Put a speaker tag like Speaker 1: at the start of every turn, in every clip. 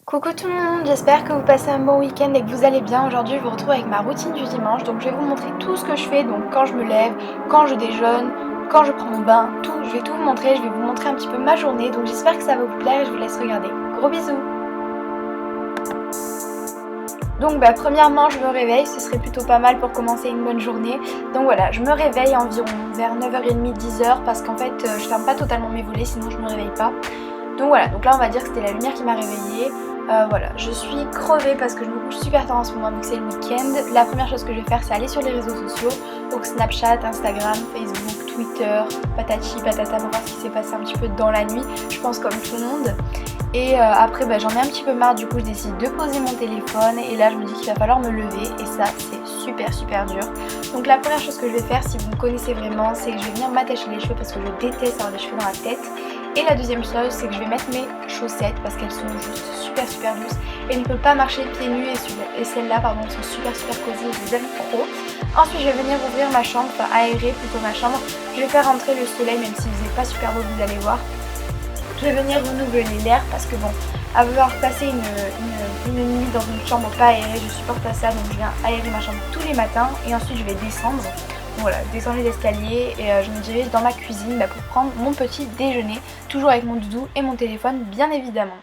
Speaker 1: Coucou tout le monde, j'espère que vous passez un bon week-end et que vous allez bien. Aujourd'hui je vous retrouve avec ma routine du dimanche, donc je vais vous montrer tout ce que je fais, donc quand je me lève, quand je déjeune, quand je prends mon bain, tout, je vais tout vous montrer, je vais vous montrer un petit peu ma journée, donc j'espère que ça va vous plaire et je vous laisse regarder. Gros bisous. Donc premièrement je me réveille, ce serait plutôt pas mal pour commencer une bonne journée. Donc voilà, je me réveille environ vers 9h30, 10h parce qu'en fait je ferme pas totalement mes volets sinon je me réveille pas. Donc voilà, donc là on va dire que c'était la lumière qui m'a réveillée. Voilà, je suis crevée parce que je me couche super tard en ce moment vu que c'est le week-end. La première chose que je vais faire c'est aller sur les réseaux sociaux, donc Snapchat, Instagram, Facebook, Twitter, patati patata pour voir ce qui s'est passé un petit peu dans la nuit, je pense comme tout le monde. Et après j'en ai un petit peu marre, du coup je décide de poser mon téléphone et là je me dis qu'il va falloir me lever et ça c'est super dur. Donc la première chose que je vais faire, si vous me connaissez vraiment, c'est que je vais venir m'attacher les cheveux parce que je déteste avoir des cheveux dans la tête. Et la deuxième chose c'est que je vais mettre mes chaussettes parce qu'elles sont juste super douces et je ne peux pas marcher pieds nus et celles-là pardon sont super cosy et je les aime trop. Ensuite je vais venir ouvrir ma chambre, enfin aérer plutôt ma chambre. Je vais faire rentrer le soleil même s'il faisait pas super beau, vous allez voir. Je vais venir renouveler l'air parce que bon, avoir passé une nuit dans une chambre pas aérée, je supporte pas ça, donc je viens aérer ma chambre tous les matins et ensuite je vais descendre. Donc voilà, descendre les escaliers et je me dirige dans ma cuisine pour prendre mon petit déjeuner, toujours avec mon doudou et mon téléphone bien évidemment.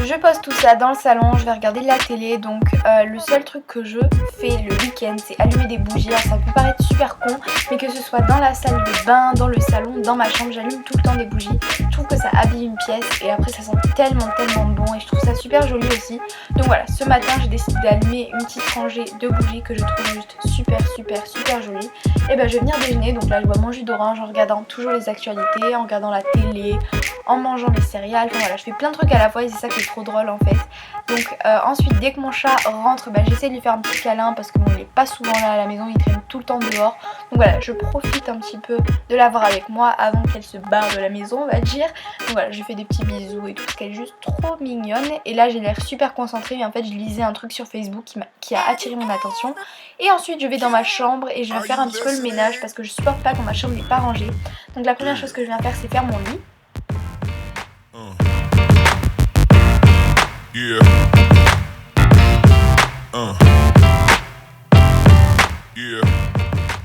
Speaker 1: Je pose tout ça dans le salon, je vais regarder la télé, donc le seul truc que je fais le week-end c'est allumer des bougies. Alors ça peut paraître super con, mais que ce soit dans la salle de bain, dans le salon, dans ma chambre, j'allume tout le temps des bougies. Je trouve que ça habille une pièce et après ça sent tellement bon et je trouve ça super joli aussi. Donc voilà, ce matin j'ai décidé d'allumer une petite rangée de bougies que je trouve juste super jolie. Et je vais venir déjeuner, donc là je bois mon jus d'orange en regardant toujours les actualités, en regardant la télé, en mangeant mes céréales, enfin voilà, je fais plein de trucs à la fois et c'est ça qui est trop drôle en fait. Donc ensuite dès que mon chat rentre, j'essaie de lui faire un petit câlin parce que bon il est pas souvent là à la maison, il traîne tout le temps dehors. Donc voilà, je profite un petit peu de l'avoir avec moi avant qu'elle se barre de la maison on va dire. Donc voilà, je lui fais des petits bisous et tout parce qu'elle est juste trop mignonne. Et là j'ai l'air super concentrée mais en fait je lisais un truc sur Facebook qui a attiré mon attention. Et ensuite je vais dans ma chambre et je vais faire un petit peu le ménage parce que je supporte pas quand ma chambre n'est pas rangée. Donc la première chose que je viens faire c'est faire mon lit. Yeah. Yeah.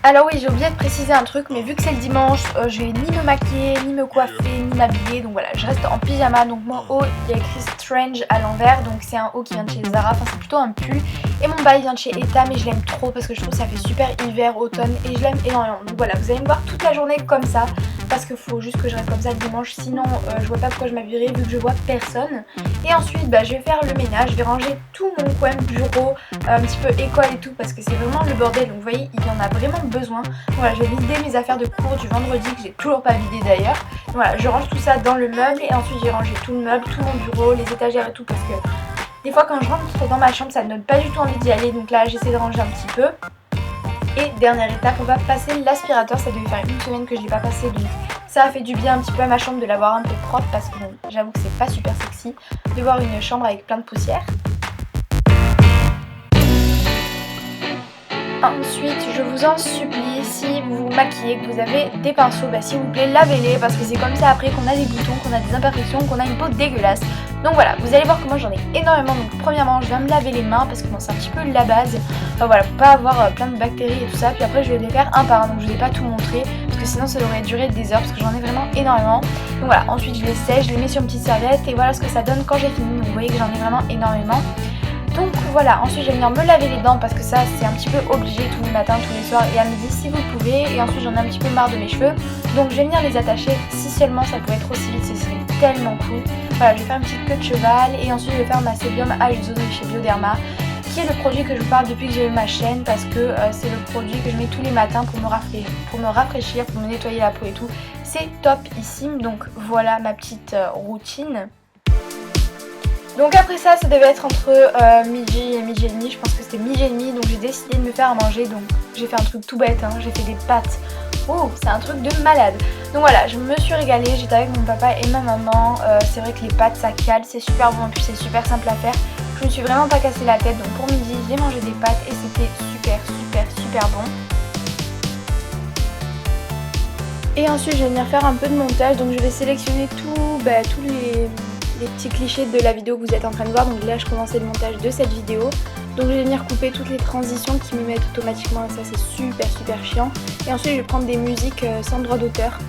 Speaker 1: Alors oui, j'ai oublié de préciser un truc, mais vu que c'est le dimanche, je vais ni me maquiller, ni me coiffer, ni m'habiller, donc voilà, je reste en pyjama. Donc mon haut, il y a écrit Strange à l'envers, donc c'est un haut qui vient de chez Zara, enfin c'est plutôt un pull. Et mon bas il vient de chez Eta, mais je l'aime trop parce que je trouve que ça fait super hiver, automne, et je l'aime énormément. Donc voilà, vous allez me voir toute la journée comme ça, parce qu'il faut juste que je reste comme ça le dimanche, sinon je vois pas pourquoi je m'habillerai vu que je vois personne. Et ensuite je vais faire le ménage, je vais ranger tout mon coin bureau, un petit peu école et tout parce que c'est vraiment le bordel. Donc vous voyez, il y en a vraiment besoin. Voilà, je vais vider mes affaires de cours du vendredi que j'ai toujours pas vidé d'ailleurs. Voilà, je range tout ça dans le meuble et ensuite j'ai rangé tout le meuble, tout mon bureau, les étagères et tout parce que des fois quand je rentre dans ma chambre ça ne donne pas du tout envie d'y aller. Donc là j'essaie de ranger un petit peu. Et dernière étape, on va passer l'aspirateur. Ça devait faire une semaine que je l'ai pas passé, donc ça a fait du bien un petit peu à ma chambre de l'avoir un peu propre parce que bon, j'avoue que c'est pas super sexy de voir une chambre avec plein de poussière. Ensuite, je vous en supplie, si vous vous maquillez, que vous avez des pinceaux, s'il vous plaît, lavez-les parce que c'est comme ça après qu'on a des boutons, qu'on a des imperfections, qu'on a une peau dégueulasse. Donc voilà, vous allez voir que moi j'en ai énormément. Donc premièrement, je viens me laver les mains parce que bon, c'est un petit peu la base. Enfin voilà, pour pas avoir plein de bactéries et tout ça. Puis après, je vais les faire un par un. Donc je ne vais pas tout montrer parce que sinon ça aurait duré des heures parce que j'en ai vraiment énormément. Donc voilà, ensuite je les sèche, je les mets sur une petite serviette et voilà ce que ça donne quand j'ai fini. Donc vous voyez que j'en ai vraiment énormément. Donc voilà, ensuite je vais venir me laver les dents parce que ça c'est un petit peu obligé tous les matins, tous les soirs et à midi si vous pouvez. Et ensuite j'en ai un petit peu marre de mes cheveux, donc je vais venir les attacher. Si seulement ça pouvait être aussi vite, ce serait tellement cool. Voilà, je vais faire une petite queue de cheval et ensuite je vais faire ma sébium H2O de chez Bioderma. qui est le produit que je vous parle depuis que j'ai eu ma chaîne, parce que c'est le produit que je mets tous les matins pour me rafraîchir, pour me nettoyer la peau et tout. C'est topissime, donc voilà ma petite routine. Donc après ça devait être entre midi et midi et demi, je pense que c'était midi et demi, donc j'ai décidé de me faire à manger. Donc j'ai fait un truc tout bête, hein. J'ai fait des pâtes. Oh, c'est un truc de malade. Donc voilà, je me suis régalée, j'étais avec mon papa et ma maman. C'est vrai que les pâtes ça cale, c'est super bon et puis c'est super simple à faire. Je me suis vraiment pas cassé la tête, donc pour midi j'ai mangé des pâtes et c'était super bon. Et ensuite je vais venir faire un peu de montage, donc je vais sélectionner tous les petits clichés de la vidéo que vous êtes en train de voir. Donc là je commençais le montage de cette vidéo, donc je vais venir couper toutes les transitions qui me mettent automatiquement et ça c'est super chiant. Et ensuite je vais prendre des musiques sans droit d'auteur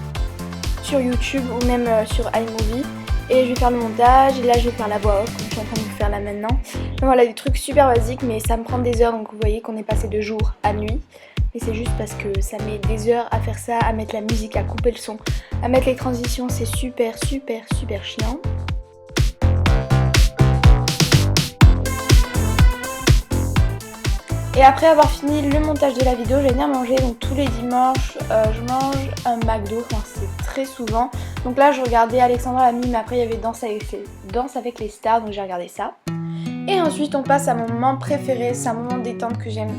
Speaker 1: sur YouTube ou même sur iMovie. Et je vais faire le montage et là je vais faire la voix off comme je suis en train de vous faire là maintenant. Donc voilà, des trucs super basiques mais ça me prend des heures, donc vous voyez qu'on est passé de jour à nuit. Et c'est juste parce que ça met des heures à faire ça, à mettre la musique, à couper le son, à mettre les transitions, c'est super chiant. Et après avoir fini le montage de la vidéo, je vais venir manger. Donc tous les dimanches, je mange un McDo, enfin c'est très souvent. Donc là je regardais Alexandra Lamy, mais après il y avait Danse avec les stars, donc j'ai regardé ça. Et ensuite on passe à mon moment préféré, c'est un moment détente que j'aime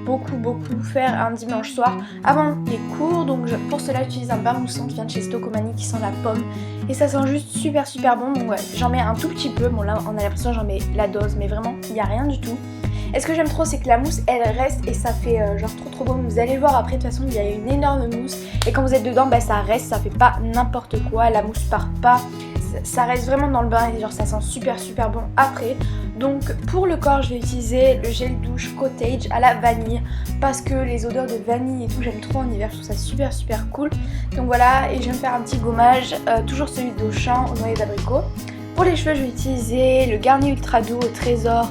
Speaker 1: beaucoup faire un dimanche soir avant les cours. Donc pour cela j'utilise un bain moussant qui vient de chez Stocomanie qui sent la pomme. Et ça sent juste super bon, donc ouais, j'en mets un tout petit peu. Bon là on a l'impression que j'en mets la dose, mais vraiment il n'y a rien du tout. Et ce que j'aime trop c'est que la mousse elle reste et ça fait genre trop bon. Vous allez voir après, de toute façon il y a une énorme mousse et quand vous êtes dedans ça reste, ça fait pas n'importe quoi, la mousse part pas, ça reste vraiment dans le bain et genre ça sent super bon après. Donc pour le corps je vais utiliser le gel douche Cottage à la vanille parce que les odeurs de vanille et tout j'aime trop en hiver, je trouve ça super cool. Donc voilà, et je vais me faire un petit gommage, toujours celui d'Auchan au noyer d'abricot. Pour les cheveux je vais utiliser le Garnier Ultra Doux au trésor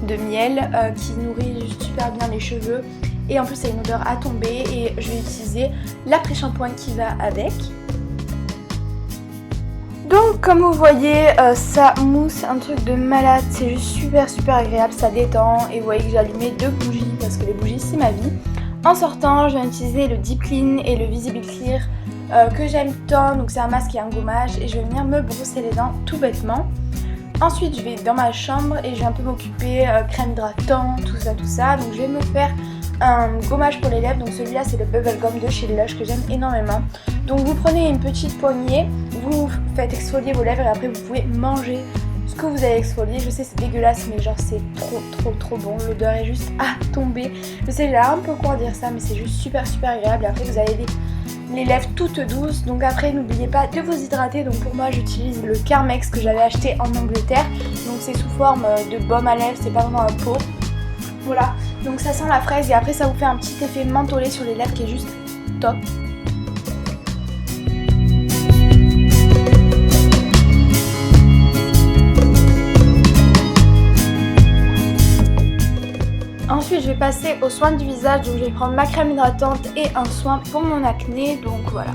Speaker 1: de miel qui nourrit super bien les cheveux et en plus ça a une odeur à tomber. Et je vais utiliser l'après-shampoing qui va avec. Donc comme vous voyez ça mousse un truc de malade, c'est juste super agréable, ça détend. Et vous voyez que j'ai allumé 2 bougies parce que les bougies c'est ma vie. En sortant je vais utiliser le Deep Clean et le Visible Clear que j'aime tant, donc c'est un masque et un gommage. Et je vais venir me brosser les dents tout bêtement. Ensuite je vais dans ma chambre et je vais un peu m'occuper crème hydratant, tout ça. Donc je vais me faire un gommage pour les lèvres, donc celui-là c'est le Bubble Gum de chez Lush que j'aime énormément. Donc vous prenez une petite poignée, vous faites exfolier vos lèvres et après vous pouvez manger ce que vous avez exfolié. Je sais c'est dégueulasse mais genre c'est trop bon, l'odeur est juste à tomber. Je sais j'ai un peu quoi dire ça mais c'est juste super agréable. Et après vous avez les lèvres toutes douces. Donc après n'oubliez pas de vous hydrater. Donc pour moi j'utilise le Carmex que j'avais acheté en Angleterre. Donc c'est sous forme de baume à lèvres, c'est pas vraiment un pot. Voilà, donc ça sent la fraise et après ça vous fait un petit effet mentholé sur les lèvres qui est juste top. Ensuite je vais passer aux soins du visage, donc je vais prendre ma crème hydratante et un soin pour mon acné. Donc voilà,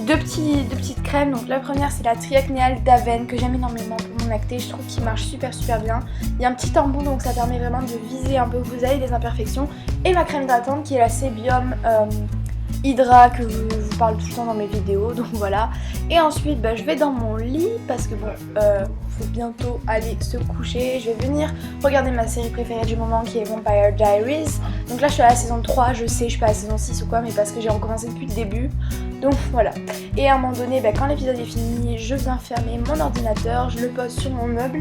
Speaker 1: deux petites crèmes. Donc la première c'est la Triacnéal d'Aven que j'aime énormément pour mon acné, je trouve qu'il marche super bien. Il y a un petit embout donc ça permet vraiment de viser un peu que vous avez des imperfections. Et ma crème hydratante qui est la Sebium Hydra que je vous parle tout le temps dans mes vidéos, donc voilà. Et ensuite je vais dans mon lit parce que bon, faut bientôt aller se coucher. Je vais venir regarder ma série préférée du moment qui est Vampire Diaries. Donc là je suis à la saison 3, je sais je suis pas à la saison 6 ou quoi, mais parce que j'ai recommencé depuis le début. Donc voilà. Et à un moment donné, quand l'épisode est fini, je viens fermer mon ordinateur, je le pose sur mon meuble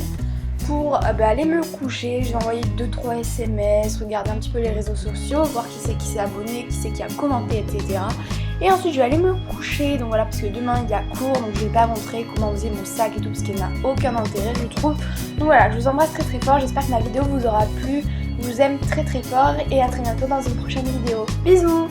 Speaker 1: pour aller me coucher. Je vais envoyer 2-3 SMS, regarder un petit peu les réseaux sociaux, voir qui s'est abonné, qui a commenté, etc. Et ensuite je vais aller me coucher, donc voilà, parce que demain il y a cours, donc je vais pas montrer comment faisait mon sac et tout, parce qu'il n'a aucun intérêt je trouve. Donc voilà, je vous embrasse très fort, j'espère que ma vidéo vous aura plu, je vous aime très fort et à très bientôt dans une prochaine vidéo. Bisous.